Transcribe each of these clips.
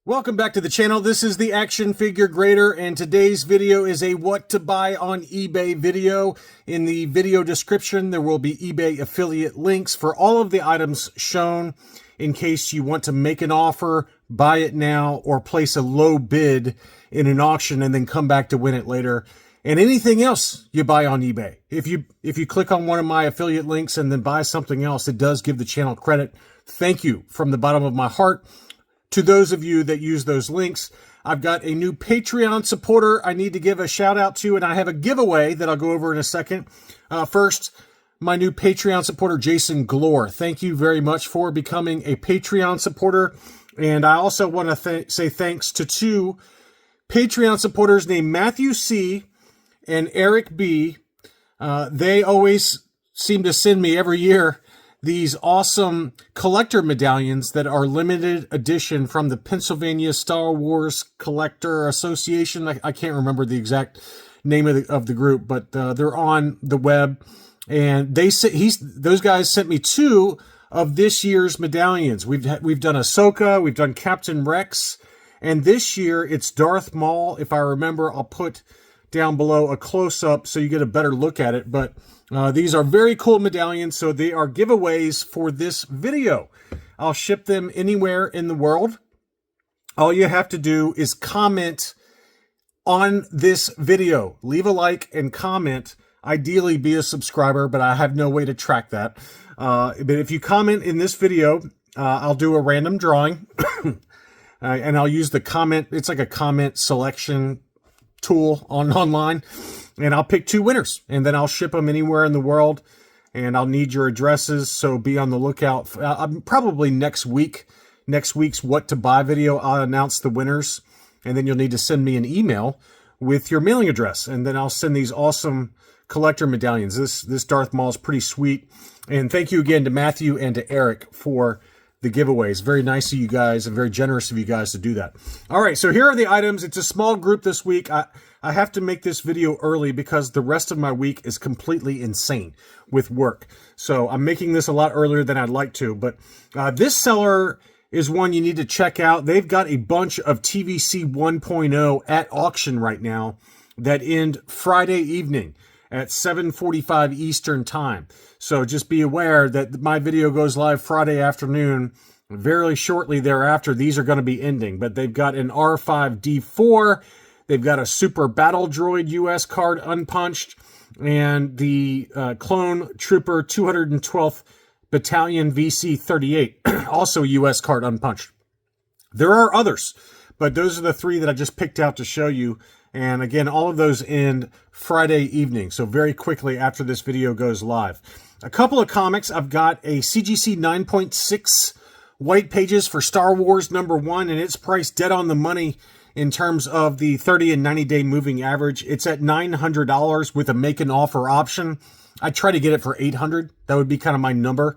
Welcome back to the channel. This is the Action Figure Grader, and today's video is a what to buy on eBay video. In the video description, there will be eBay affiliate links for all of the items shown in case you want to make an offer, buy it now, or place a low bid in an auction and then come back to win it later. And anything else you buy on eBay. If you click on one of my affiliate links and then buy something else, it does give the channel credit. Thank you from the bottom of my heart. To those of you that use those links, I've got a new Patreon supporter I need to give a shout out to, and I have a giveaway that I'll go over in a second. First, my new Patreon supporter, Jason Glore. Thank you very much for becoming a Patreon supporter. And I also want to say thanks to two Patreon supporters named Matthew C. and Eric B. They always seem to send me every year these awesome collector medallions that are limited edition from the Pennsylvania Star Wars Collector Association. I can't remember the exact name of the group, but they're on the web. And those guys sent me two of this year's medallions. We've done Ahsoka, we've done Captain Rex, and this year it's Darth Maul. If I remember, I'll put down below a close-up so you get a better look at it. But these are very cool medallions, so they are giveaways for this video. I'll ship them anywhere in the world. All you have to do is comment on this video. Leave a like and comment. Ideally, be a subscriber, but I have no way to track that. But if you comment in this video, I'll do a random drawing, and I'll use the comment. It's like a comment selection tool online, and I'll pick two winners, and then I'll ship them anywhere in the world, and I'll need your addresses, so be on the lookout. Probably next week's what to buy video, I'll announce the winners, and then you'll need to send me an email with your mailing address, and then I'll send these awesome collector medallions. This Darth Maul is pretty sweet, and thank you again to Matthew and to Eric for the giveaways. Very nice of you guys and very generous of you guys to do that. All right, so here are the items. It's a small group this week. I have to make this video early because the rest of my week is completely insane with work. So I'm making this a lot earlier than I'd like to, but this seller is one you need to check out. They've got a bunch of TVC 1.0 at auction right now that end Friday evening at 7:45 Eastern time. So just be aware that my video goes live Friday afternoon. Very shortly thereafter, these are going to be ending. But they've got an R5D4. They've got a Super Battle Droid US card unpunched. And the Clone Trooper 212th Battalion VC-38, also US card unpunched. There are others, but those are the three that I just picked out to show you. And again, all of those end Friday evening, so very quickly after this video goes live. A couple of comics. I've got a CGC 9.6 white pages for Star Wars #1, and it's priced dead on the money in terms of the 30 and 90-day moving average. It's at $900 with a make an offer option. I try to get it for $800. That would be kind of my number.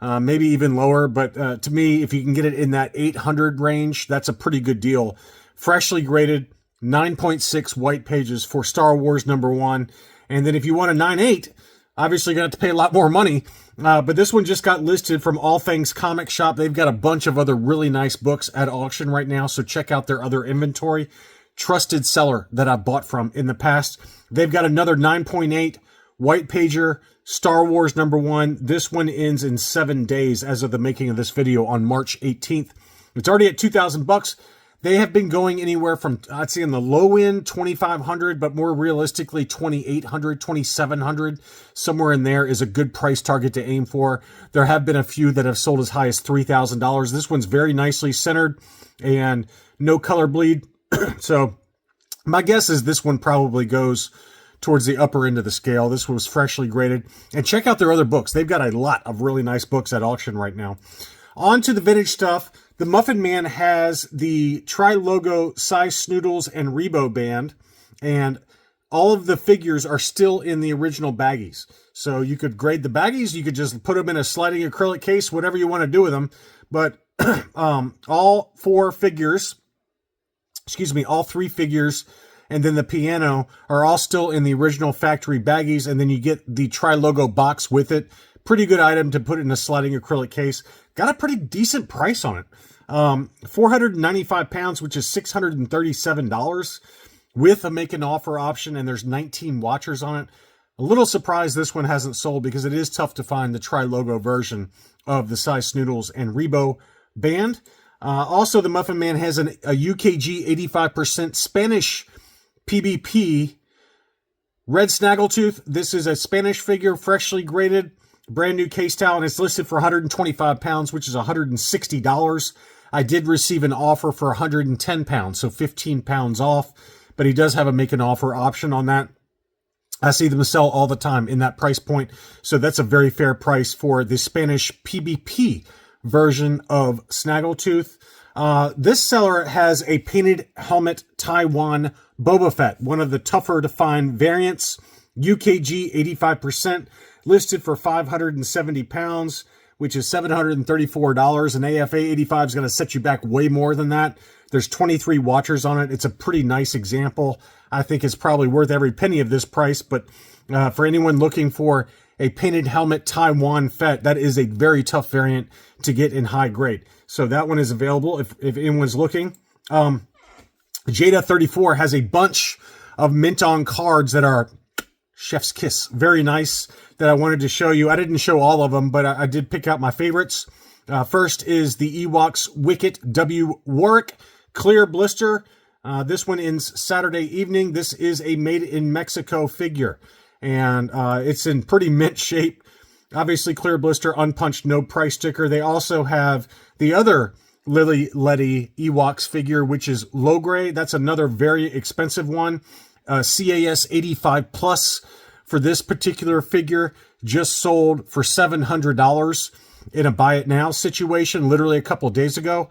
Maybe even lower, but to me, if you can get it in that $800 range, that's a pretty good deal. Freshly graded, 9.6 white pages for Star Wars #1. And then if you want a 9.8, obviously you're going to have to pay a lot more money. But this one just got listed from All Things Comic Shop. They've got a bunch of other really nice books at auction right now, so check out their other inventory. Trusted seller that I bought from in the past. They've got another 9.8 white pager, Star Wars #1. This one ends in 7 days as of the making of this video on March 18th. It's already at $2,000. They have been going anywhere from, I'd say in the low end, $2,500, but more realistically, $2,800, $2,700. Somewhere in there is a good price target to aim for. There have been a few that have sold as high as $3,000. This one's very nicely centered and no color bleed. So my guess is this one probably goes towards the upper end of the scale. This was freshly graded. And check out their other books. They've got a lot of really nice books at auction right now. On to the vintage stuff. The Muffin Man has the Tri-Logo Size Snoodles and Rebo band, and all of the figures are still in the original baggies. So you could grade the baggies, you could just put them in a sliding acrylic case, whatever you want to do with them. But all three figures, and then the piano are all still in the original factory baggies, and then you get the Tri-Logo box with it. Pretty good item to put in a sliding acrylic case. Got a pretty decent price on it. 495 pounds, which is $637 with a make an offer option, and there's 19 watchers on it. A little surprised this one hasn't sold because it is tough to find the tri-logo version of the size Snoodles and Rebo band. Also, the Muffin Man has a UKG 85% Spanish PBP red snaggletooth. This is a Spanish figure, freshly graded, brand new case towel, and it's listed for 125 pounds, which is $160. I did receive an offer for 110 pounds, so 15 pounds off, but he does have a make an offer option on that. I see them sell all the time in that price point, so that's a very fair price for the Spanish PBP version of Snaggletooth. This seller has a painted helmet Taiwan Boba Fett, one of the tougher to find variants, UKG 85%, listed for 570 pounds, which is $734. An AFA 85 is going to set you back way more than that. There's 23 watchers on it. It's a pretty nice example. I think it's probably worth every penny of this price, but for anyone looking for a painted helmet Taiwan Fett, that is a very tough variant to get in high grade. So that one is available if anyone's looking. Jada 34 has a bunch of mint on cards that are chef's kiss. Very nice that I wanted to show you. I didn't show all of them, but I did pick out my favorites. First is the Ewoks Wicket W. Warwick clear blister. This one ends Saturday evening. This is a made in Mexico figure, and it's in pretty mint shape. Obviously clear blister, unpunched, no price sticker. They also have the other Lily Letty Ewoks figure, which is low grade. That's another very expensive one. CAS 85 plus for this particular figure just sold for $700 in a buy it now situation literally a couple days ago.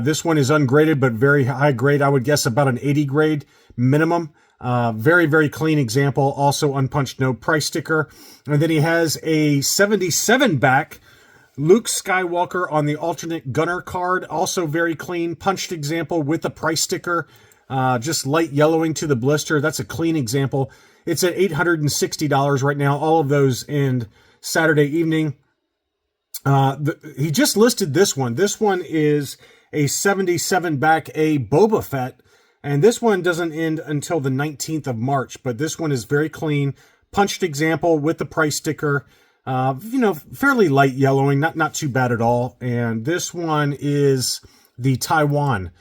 This one is ungraded, but very high grade. I would guess about an 80 grade minimum. Very, very clean example. Also unpunched, no price sticker. And then he has a 77 back Luke Skywalker on the alternate gunner card. Also very clean, punched example with the price sticker. Just light yellowing to the blister. That's a clean example. It's at $860 right now. All of those end Saturday evening. He just listed this one. This one is a 77 back A Boba Fett, and this one doesn't end until the 19th of March, but this one is very clean, punched example with the price sticker, fairly light yellowing, not too bad at all. And this one is the Taiwan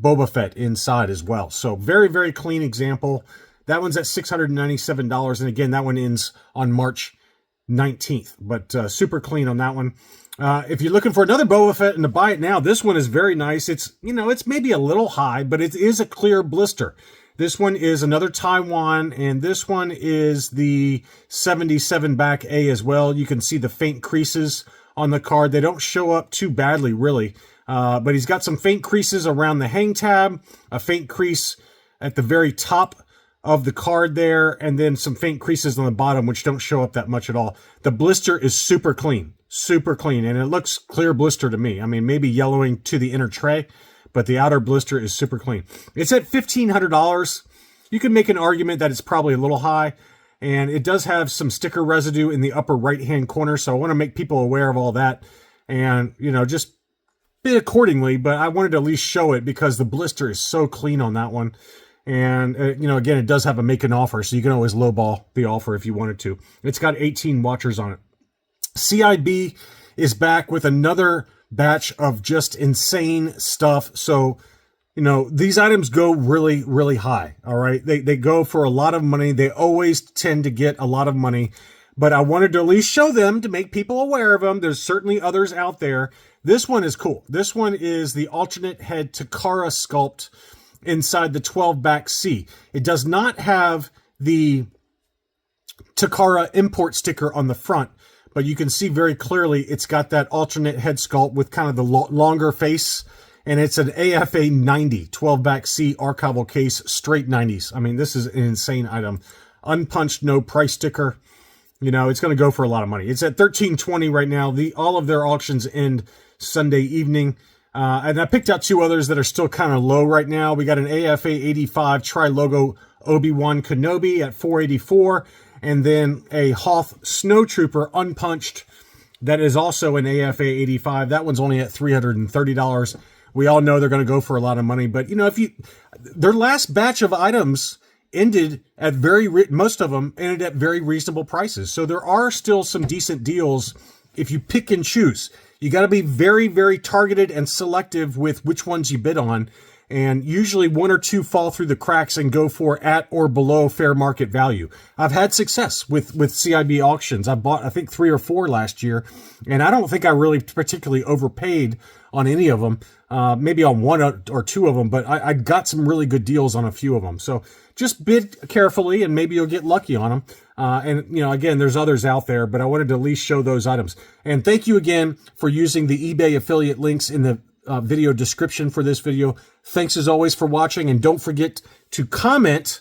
Boba Fett inside as well. So very, very clean example. That one's at $697, and again, that one ends on March 19th, but super clean on that one. If you're looking for another Boba Fett and to buy it now, this one is very nice. It's maybe a little high, but it is a clear blister. This one is another Taiwan, and this one is the 77 back A as well. You can see the faint creases on the card. They don't show up too badly, really, but he's got some faint creases around the hang tab, a faint crease at the very top of the card there, and then some faint creases on the bottom, which don't show up that much at all. The blister is super clean, and it looks clear blister to me. I mean, maybe yellowing to the inner tray, but the outer blister is super clean. It's at $1,500. You can make an argument that it's probably a little high, and it does have some sticker residue in the upper right-hand corner, so I want to make people aware of all that, and, just bid accordingly, but I wanted to at least show it because the blister is so clean on that one. And, again, it does have a make an offer, so you can always lowball the offer if you wanted to. It's got 18 watchers on it. CIB is back with another batch of just insane stuff. So, these items go really, really high, all right? They go for a lot of money. They always tend to get a lot of money. But I wanted to at least show them to make people aware of them. There's certainly others out there. This one is cool. This one is the alternate head Takara sculpt inside the 12 back C. It does not have the Takara import sticker on the front, but you can see very clearly it's got that alternate head sculpt with kind of the longer face, and it's an AFA 90 12 back C archival case, straight 90s. I mean, this is an insane item. Unpunched, no price sticker. It's going to go for a lot of money. It's at $1,320 right now. All of their auctions end Sunday evening. And I picked out two others that are still kind of low right now. We got an AFA 85 Tri-Logo Obi-Wan Kenobi at $484, and then a Hoth Snowtrooper unpunched that is also an AFA 85. That one's only at $330. We all know they're going to go for a lot of money, but you know, their last batch of items ended at most of them ended at very reasonable prices. So there are still some decent deals if you pick and choose. You got to be very, very targeted and selective with which ones you bid on. And usually one or two fall through the cracks and go for at or below fair market value. I've had success with CIB auctions. I bought, I think, 3 or 4 last year, and I don't think I really particularly overpaid on any of them. Maybe on 1 or 2 of them, but I got some really good deals on a few of them. So just bid carefully, and maybe you'll get lucky on them. And, you know, again, there's others out there, but I wanted to at least show those items. And thank you again for using the eBay affiliate links in the video description for this video. Thanks as always for watching, and don't forget to comment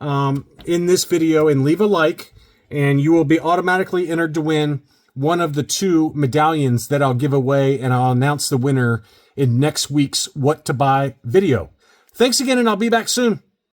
in this video and leave a like, and you will be automatically entered to win one of the 2 medallions that I'll give away, and I'll announce the winner in next week's What to Buy video. Thanks again, and I'll be back soon.